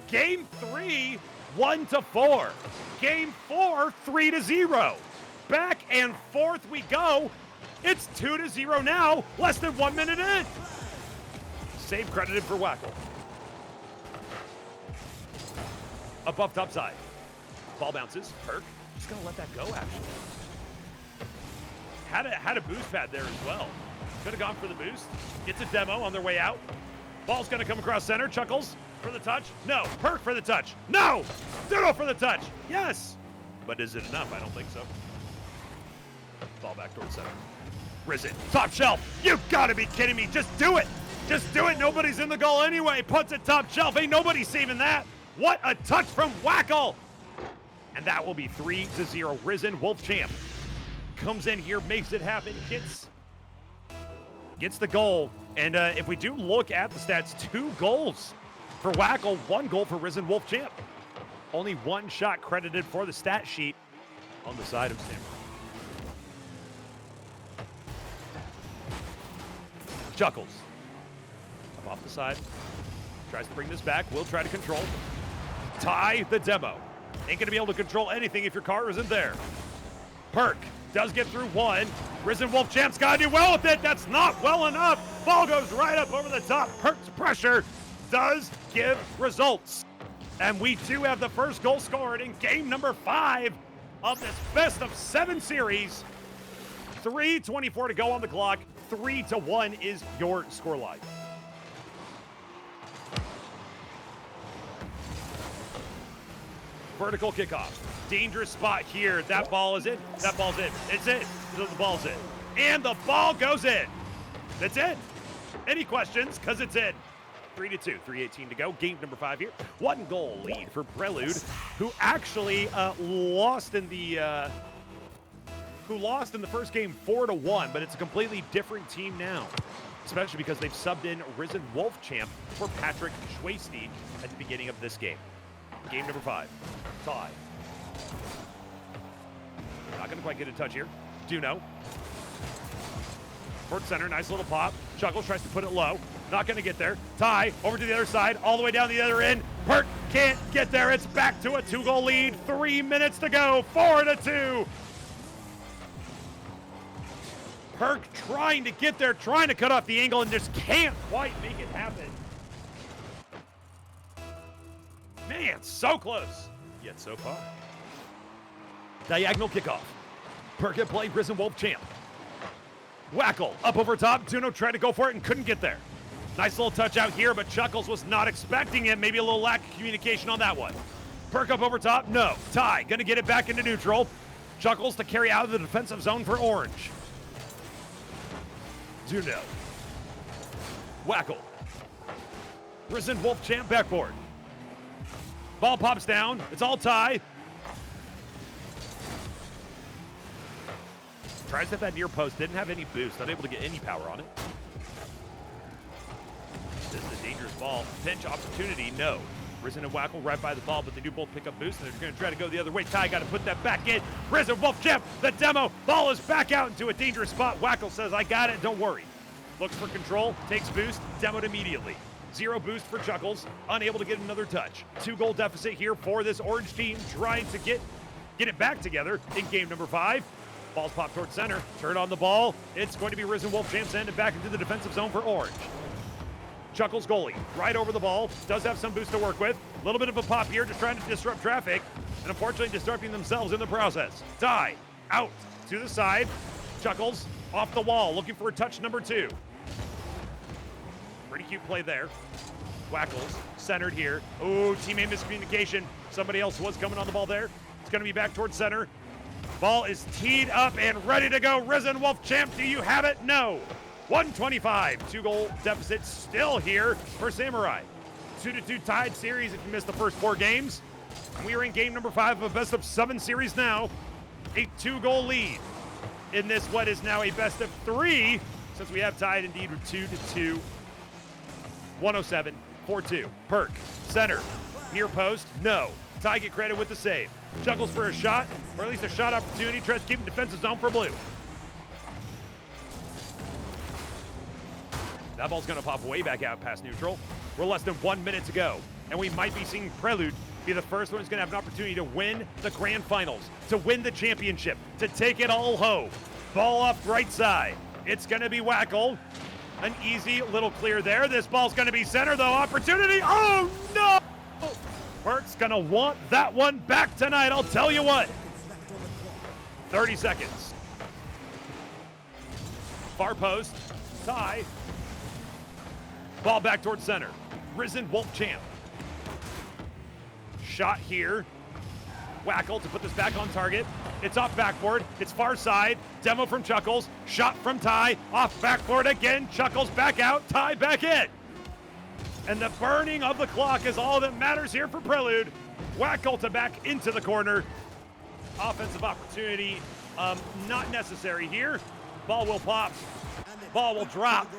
Game 3, 1-4. Game 4, 3-0. Back and forth we go. It's 2-0 now, less than 1 minute in. Save credited for Wackle. Up off top side. Ball bounces. Perk. Just gonna let that go, actually. Had a boost pad there as well. Could have gone for the boost. Gets a demo on their way out. Ball's gonna come across center. Chuckles for the touch. No. Perk for the touch. No. Duno for the touch. Yes. But is it enough? I don't think so. Ball back towards center. Risen. Top shelf. You gotta be kidding me. Just do it. Just do it. Nobody's in the goal anyway. Puts it top shelf. Ain't nobody saving that. What a touch from Wackle. And that will be 3-0. Risen Wolf Champ comes in here, makes it happen, gets the goal. And if we do look at the stats, 2 goals for Wackle, 1 goal for Risen Wolf Champ. Only 1 shot credited for the stat sheet on the side of Samurai. Chuckles. Up off the side. Tries to bring this back. Will try to control. Ty the demo. Ain't going to be able to control anything if your car isn't there. Perk does get through 1. Risen Wolf Champ's got to do well with it. That's not well enough. Ball goes right up over the top. Perk's pressure does give results. And we do have the first goal scored in game number 5 of this best of 7 series. 3:24 to go on the clock. 3-1 is your scoreline. Vertical kickoff. Dangerous spot here. That ball is in. That ball's in. It's in. The ball's in. And the ball goes in. That's it. Any questions? Because it's in. 3-2, 3:18 to go. Game number 5 here. 1-goal lead for Prelude, who actually lost in the first game 4-1, but it's a completely different team now, especially because they've subbed in Risen Wolf Champ for Patrick Schwasty at the beginning of this game. Game number 5. Tie. Not going to quite get a touch here. Duno. Toward center, nice little pop. Chuckles tries to put it low. Not going to get there. Ty over to the other side, all the way down the other end. Perk can't get there. It's back to a 2-goal lead. 3 minutes to go. 4-2. Perk trying to get there, trying to cut off the angle, and just can't quite make it happen. Man, so close, yet so far. Diagonal kickoff. Perk at play, Risen Wolf Champ. Wackle up over top. Duno tried to go for it and couldn't get there. Nice little touch out here, but Chuckles was not expecting it. Maybe a little lack of communication on that one. Perk up over top. No. Ty gonna get it back into neutral. Chuckles to carry out of the defensive zone for Orange. Duno. Wackle. Risen Wolf Champ backboard. Ball pops down. It's all Ty. Tries to hit that near post. Didn't have any boost. Not able to get any power on it. This is a dangerous ball. Pinch opportunity. No. Risen and Wackle right by the ball, but they do both pick up boost, and they're going to try to go the other way. Ty got to put that back in. Risen Wolf Champ, the demo. Ball is back out into a dangerous spot. Wackle says, I got it. Don't worry. Looks for control. Takes boost. Demoed immediately. 0 boost for Chuckles. Unable to get another touch. 2-goal deficit here for this Orange team, trying to get it back together in game number 5. Ball's popped towards center. Turn on the ball. It's going to be Risen Wolf Champ sending it back into the defensive zone for Orange. Chuckles goalie, right over the ball. Does have some boost to work with. A little bit of a pop here, just trying to disrupt traffic, and unfortunately disrupting themselves in the process. Ty, out to the side. Chuckles off the wall, looking for a touch number 2. Pretty cute play there. Wackles, centered here. Oh, teammate miscommunication. Somebody else was coming on the ball there. It's going to be back towards center. Ball is teed up and ready to go. Risen Wolf Champ, do you have it? No. 125, 2-goal deficit still here for Samurai. 2-2 tied series if you missed the first 4 games. And we are in game number 5 of a best of 7 series now. A 2-goal lead in this what is now a best of 3, since we have tied indeed with 2-2. 107, 4-2. Perk, center, near post, no. Ty get credit with the save. Chuckles for a shot, or at least a shot opportunity. Tries to keep the defensive zone for Blue. That ball's going to pop way back out past neutral. We're less than 1 minute to go, and we might be seeing Prelude be the first one who's going to have an opportunity to win the grand finals, to win the championship, to take it all home. Ball off right side. It's going to be Wackle. An easy little clear there. This ball's going to be center, though. Opportunity. Oh, no! Perk's going to want that one back tonight, I'll tell you what. 30 seconds. Far post. Ty. Ball back towards center. Risen Wolf Champ. Shot here. Wackle to put this back on target. It's off backboard. It's far side. Demo from Chuckles. Shot from Ty. Off backboard again. Chuckles back out. Ty back in. And the burning of the clock is all that matters here for Prelude. Wackle to back into the corner. Offensive opportunity not necessary here. Ball will pop. Ball will drop.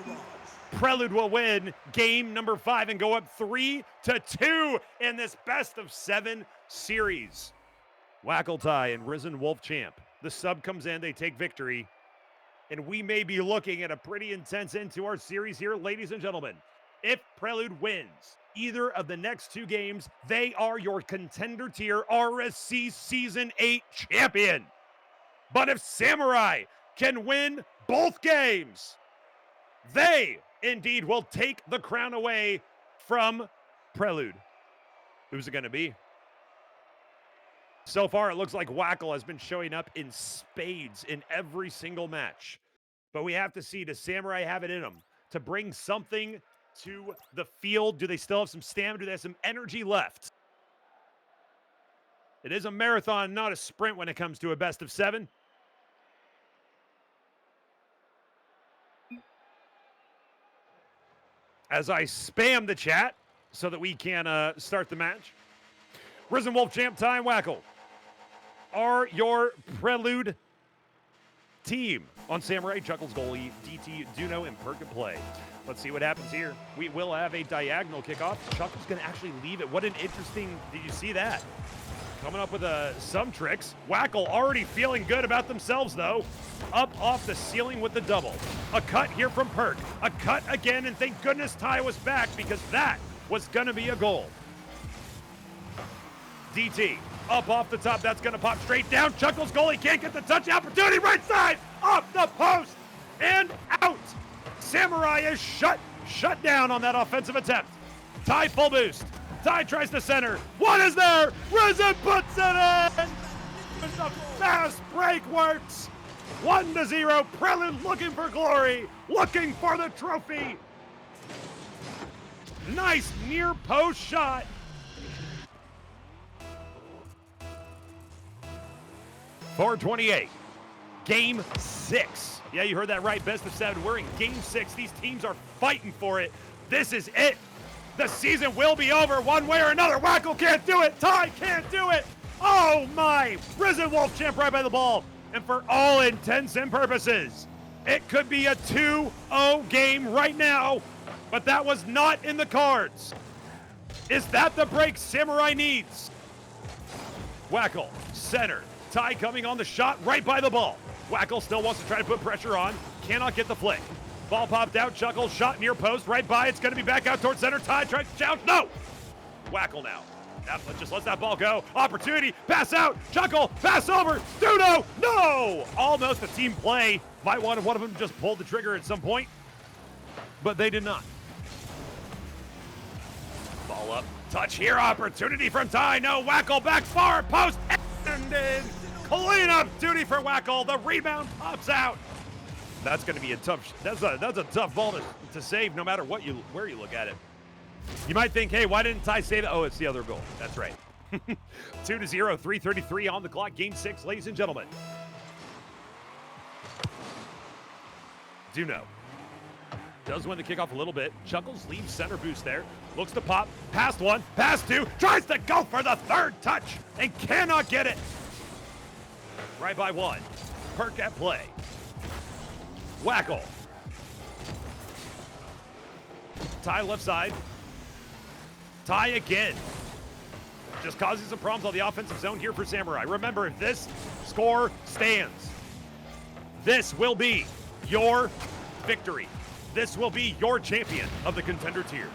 Prelude will win game number 5 and go up 3-2 in this best of 7 series. Wackle Ty and Risen Wolf Champ. The sub comes in, they take victory. And we may be looking at a pretty intense end to our series here, ladies and gentlemen. If Prelude wins either of the next 2 games, they are your Contender tier RSC Season 8 champion. But if Samurai can win both games, they indeed will take the crown away from Prelude. Who's it going to be? So far, it looks like Wackle has been showing up in spades in every single match. But we have to see, does Samurai have it in them to bring something to the field? Do they still have some stamina? Do they have some energy left? It is a marathon, not a sprint when it comes to a best of 7. As I spam the chat so that we can start the match. Risen Wolf Champ time, Wackel. Are your Prelude team on Samurai, Chuckles, goalie, DT, Duno, and Perk at play? Let's see what happens here. We will have a diagonal kickoff. Chuckles going to actually leave it. What an interesting, did you see that? Coming up with some tricks. Wackel already feeling good about themselves, though. Up off the ceiling with the double. A cut here from Perk. A cut again, and thank goodness Ty was back because that was going to be a goal. DT, up off the top. That's going to pop straight down. Chuckles goalie can't get the touch opportunity. Right side, off the post, and out. Samurai is shut down on that offensive attempt. Ty full boost. Ty tries to center. What is there? Risen puts it in. The fast break works. 1-0. Prelude looking for glory. Looking for the trophy. Nice near post shot. .428. Game 6. Yeah, you heard that right. Best of 7. We're in Game 6. These teams are fighting for it. This is it. The season will be over one way or another. Wackel can't do it. Ty can't do it. Oh my. Risen Wolf Champ right by the ball. And for all intents and purposes, it could be a 2-0 game right now. But that was not in the cards. Is that the break Samurai needs? Wackel, center. Ty coming on the shot right by the ball. Wackel still wants to try to put pressure on. Cannot get the flick. Ball popped out. Chuckles shot near post. Right by. It's going to be back out towards center. Ty tries to challenge. No! Wackel now. Just lets that ball go. Opportunity. Pass out. Chuckle. Pass over. Duno. No! Almost a team play. Might want one of them just pulled the trigger at some point. But they did not. Ball up. Touch here. Opportunity from Ty. No. Wackel back far. Post. And in. Clean up duty for Wackel. The rebound pops out. That's going to be a tough. That's a tough ball to save, no matter where you look at it. You might think, hey, why didn't Ty save it? Oh, it's the other goal. That's right. 2-0, 3:33 on the clock. Game 6, ladies and gentlemen. Duno does win the kickoff a little bit. Chuckles leaves center boost there. Looks to pop. Past one. Past two. Tries to go for the third touch and cannot get it. Right by one. Perk at play. Wackel. Ty left side. Ty again. Just causing some problems on the offensive zone here for Samurai. Remember, if this score stands, this will be your victory. This will be your champion of the Contender tier.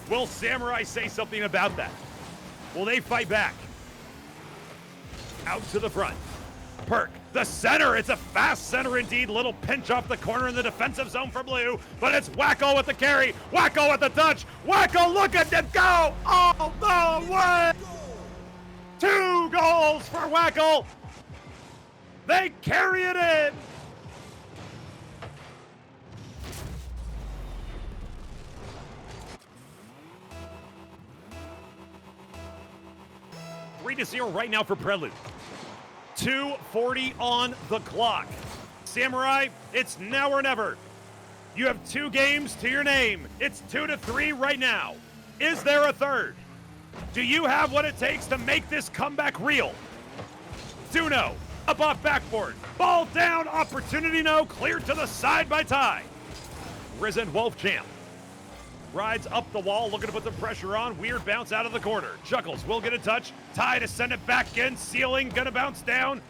Will Samurai say something about that? Will they fight back? Out to the front. Perk, the center. It's a fast center indeed. Little pinch off the corner in the defensive zone for Blue, but it's Wackel with the carry. Wackel with the touch. Wackel, look at it go all the way. 2 goals for Wackel. They carry it in. Three to 0 right now for Prelude. 2:40 on the clock. Samurai, it's now or never. You have 2 games to your name. It's 2-3 right now. Is there a third? Do you have what it takes to make this comeback real? Duno, up off backboard. Ball down, opportunity no, cleared to the side by Ty. Risen Wolf Champ rides up the wall, looking to put the pressure on. Weird bounce out of the corner. Chuckles will get a touch. Ty to send it back in. Ceiling, gonna bounce down.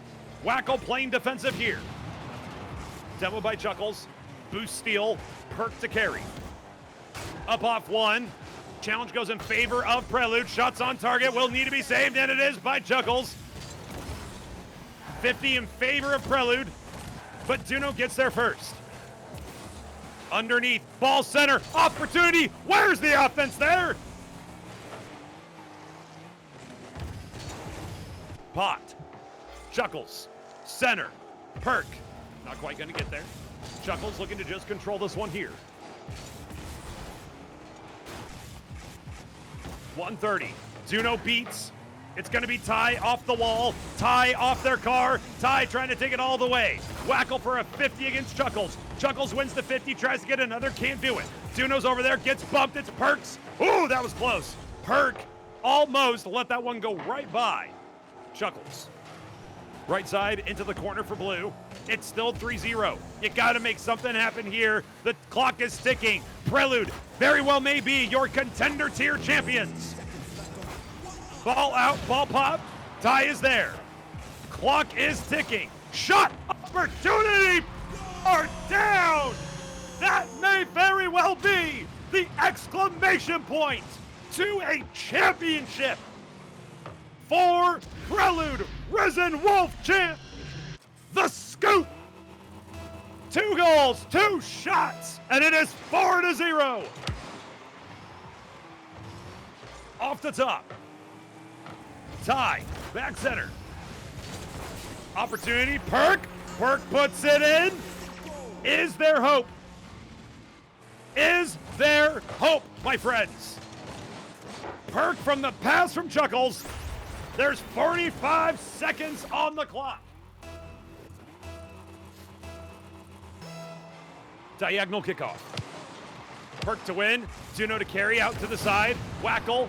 Wackel playing defensive here. Demo by Chuckles. Boost steal. Perk to carry. Up off one. Challenge goes in favor of Prelude. Shots on target will need to be saved, and it is by Chuckles. 50 in favor of Prelude, but Duno gets there first. Underneath, ball center, opportunity. Where's the offense there? Pot, Chuckles, center, Perk. Not quite going to get there. Chuckles looking to just control this one here. 130. Duno beats It's going to be Ty off the wall, Ty off their car, Ty trying to take it all the way. Wackel for a 50 against Chuckles. Chuckles wins the 50, tries to get another, can't do it. Duno's over there, gets bumped, it's Perks. Ooh, that was close. Perk almost let that one go right by Chuckles. Right side into the corner for Blue. It's still 3-0. You got to make something happen here. The clock is ticking. Prelude very well may be your contender tier champions. Ball out, ball pop. Ty is there. Clock is ticking. Shot opportunity are down. That may very well be the exclamation point to a championship for Prelude Risen Wolf Champ. The scoop. 2 goals, 2 shots, and it is 4-0. Off the top. Ty, back center. Opportunity, Perk. Perk puts it in. Is there hope? Is there hope, my friends? Perk from the pass from Chuckles. There's 45 seconds on the clock. Diagonal kickoff. Perk to win. Duno to carry out to the side. Wackel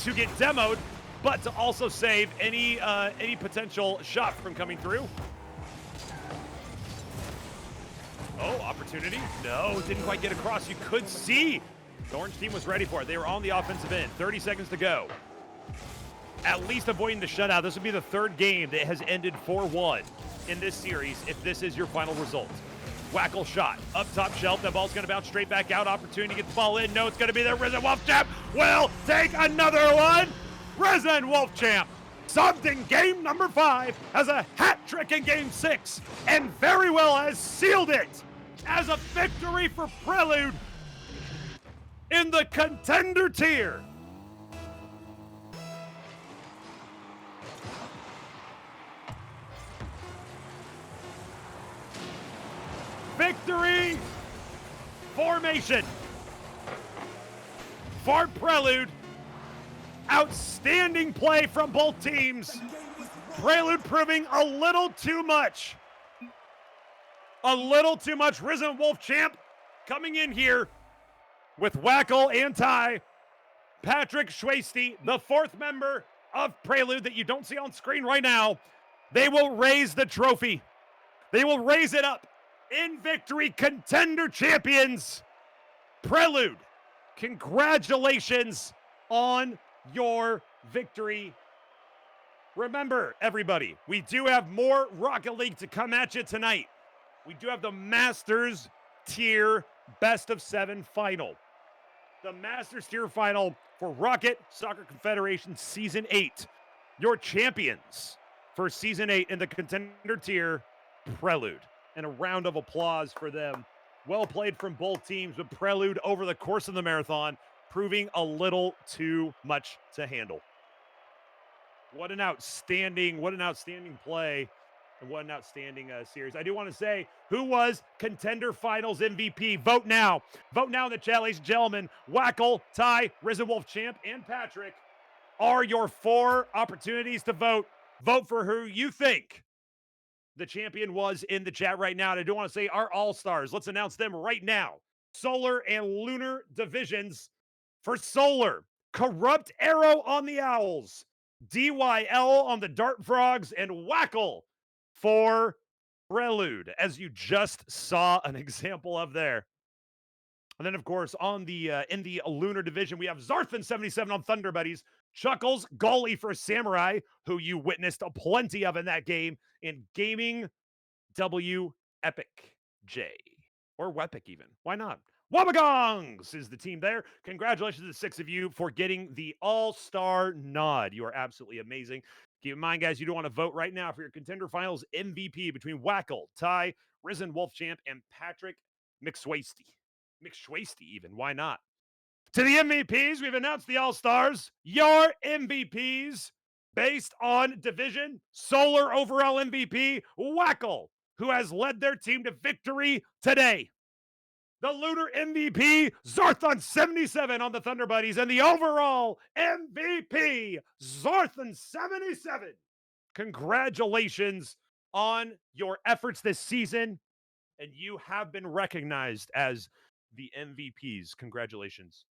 to get demoed, but to also save any potential shot from coming through. Oh, opportunity. No, didn't quite get across. You could see the orange team was ready for it. They were on the offensive end. 30 seconds to go. At least avoiding the shutout. This would be the 3rd game that has ended 4-1 in this series if this is your final result. Wackel shot. Up top shelf. That ball's going to bounce straight back out. Opportunity to get the ball in. No, it's going to be the Risen Wolf Champ. Will take another one. Risen Wolf Champ. Subbed in game number 5. Has a hat trick in game 6. And very well has sealed it as a victory for Prelude in the contender tier. Victory formation for Prelude. Outstanding play from both teams. Prelude proving a little too much. A little too much. Risen Wolf Champ coming in here with Wackel and Ty. Patrick Schwasty, the 4th member of Prelude that you don't see on screen right now. They will raise the trophy. They will raise it up. In victory, contender champions, Prelude. Congratulations on your victory. Remember, everybody, we do have more Rocket League to come at you tonight. We do have the Masters tier best of 7 final. The Masters tier final for Rocket Soccer Confederation Season 8. Your champions for Season 8 in the contender tier, Prelude. And a round of applause for them. Well played from both teams, but Prelude over the course of the marathon, proving a little too much to handle. What an outstanding play, and what an outstanding series. I do want to say, who was Contender Finals MVP? Vote now. Vote now in the chat, ladies and gentlemen. Wackel, Ty, Risen Wolf Champ, and Patrick are your 4 opportunities to vote. Vote for who you think the champion was in the chat right now. And I do want to say our all-stars. Let's announce them right now. Solar and Lunar divisions. For Solar, Corrupt Arrow on the Owls, DYL on the Dart Frogs, and Wackel for Prelude, as you just saw an example of there. And then, of course, on the in the Lunar division, we have Zarthan77 on Thunder Buddies, Chuckles, goalie for Samurai, who you witnessed a plenty of in that game, in Gaming W Epic J. Or Wepic even. Why not? Wabagongs is the team there. Congratulations to the 6 of you for getting the all-star nod. You are absolutely amazing. Keep in mind, guys, you don't want to vote right now for your Contender Finals MVP between Wackel, Ty, Risen Wolf Champ, and Patrick McSwasty. McSwasty even. Why not? To the MVPs, we've announced the all-stars. Your MVPs based on division. Solar overall MVP, Wackel, who has led their team to victory today. the Lunar MVP, Zarthon77 on the Thunder Buddies, and the overall MVP, Zarthon77. Congratulations on your efforts this season, and you have been recognized as the MVPs. Congratulations.